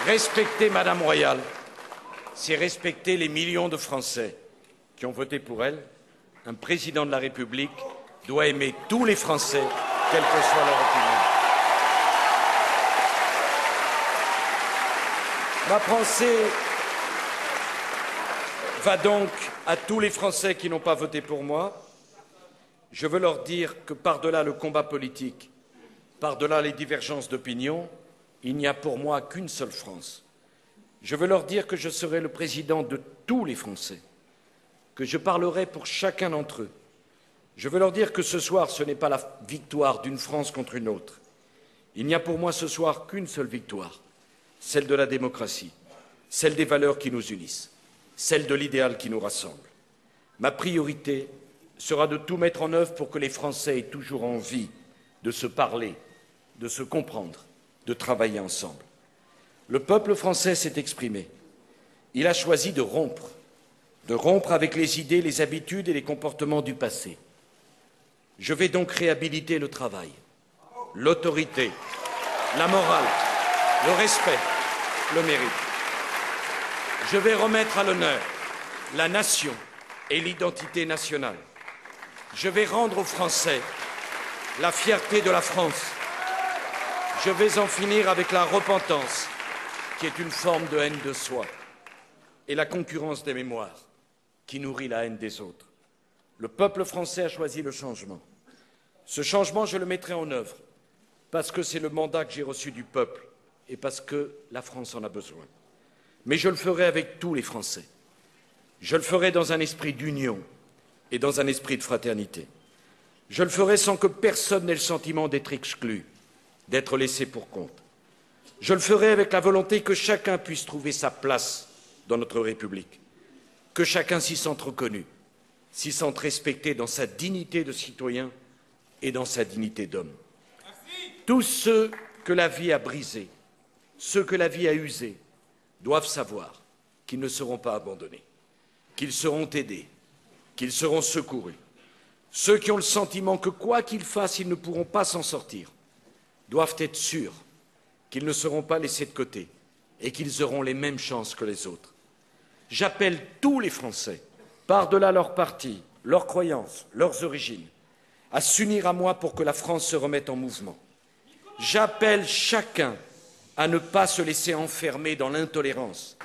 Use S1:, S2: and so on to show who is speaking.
S1: Respecter Madame Royal, c'est respecter les millions de Français qui ont voté pour elle. Un président de la République doit aimer tous les Français, quelle que soit leur opinion. Ma pensée va donc à tous les Français qui n'ont pas voté pour moi. Je veux leur dire que par-delà le combat politique, par-delà les divergences d'opinion, il n'y a pour moi qu'une seule France. Je veux leur dire que je serai le président de tous les Français, que je parlerai pour chacun d'entre eux. Je veux leur dire que ce soir, ce n'est pas la victoire d'une France contre une autre. Il n'y a pour moi ce soir qu'une seule victoire, celle de la démocratie, celle des valeurs qui nous unissent, celle de l'idéal qui nous rassemble. Ma priorité sera de tout mettre en œuvre pour que les Français aient toujours envie de se parler, de se comprendre, de travailler ensemble. Le peuple français s'est exprimé. Il a choisi de rompre avec les idées, les habitudes et les comportements du passé. Je vais donc réhabiliter le travail, l'autorité, la morale, le respect, le mérite. Je vais remettre à l'honneur la nation et l'identité nationale. Je vais rendre aux Français la fierté de la France. Je vais en finir avec la repentance, qui est une forme de haine de soi, et la concurrence des mémoires, qui nourrit la haine des autres. Le peuple français a choisi le changement. Ce changement, je le mettrai en œuvre, parce que c'est le mandat que j'ai reçu du peuple et parce que la France en a besoin. Mais je le ferai avec tous les Français. Je le ferai dans un esprit d'union et dans un esprit de fraternité. Je le ferai sans que personne n'ait le sentiment d'être exclu, d'être laissé pour compte. Je le ferai avec la volonté que chacun puisse trouver sa place dans notre République, que chacun s'y sente reconnu, s'y sente respecté dans sa dignité de citoyen et dans sa dignité d'homme. Tous ceux que la vie a brisés, ceux que la vie a usés, doivent savoir qu'ils ne seront pas abandonnés, qu'ils seront aidés, qu'ils seront secourus. Ceux qui ont le sentiment que quoi qu'ils fassent, ils ne pourront pas s'en sortir, doivent être sûrs qu'ils ne seront pas laissés de côté et qu'ils auront les mêmes chances que les autres. J'appelle tous les Français, par-delà leur parti, leurs croyances, leurs origines, à s'unir à moi pour que la France se remette en mouvement. J'appelle chacun à ne pas se laisser enfermer dans l'intolérance,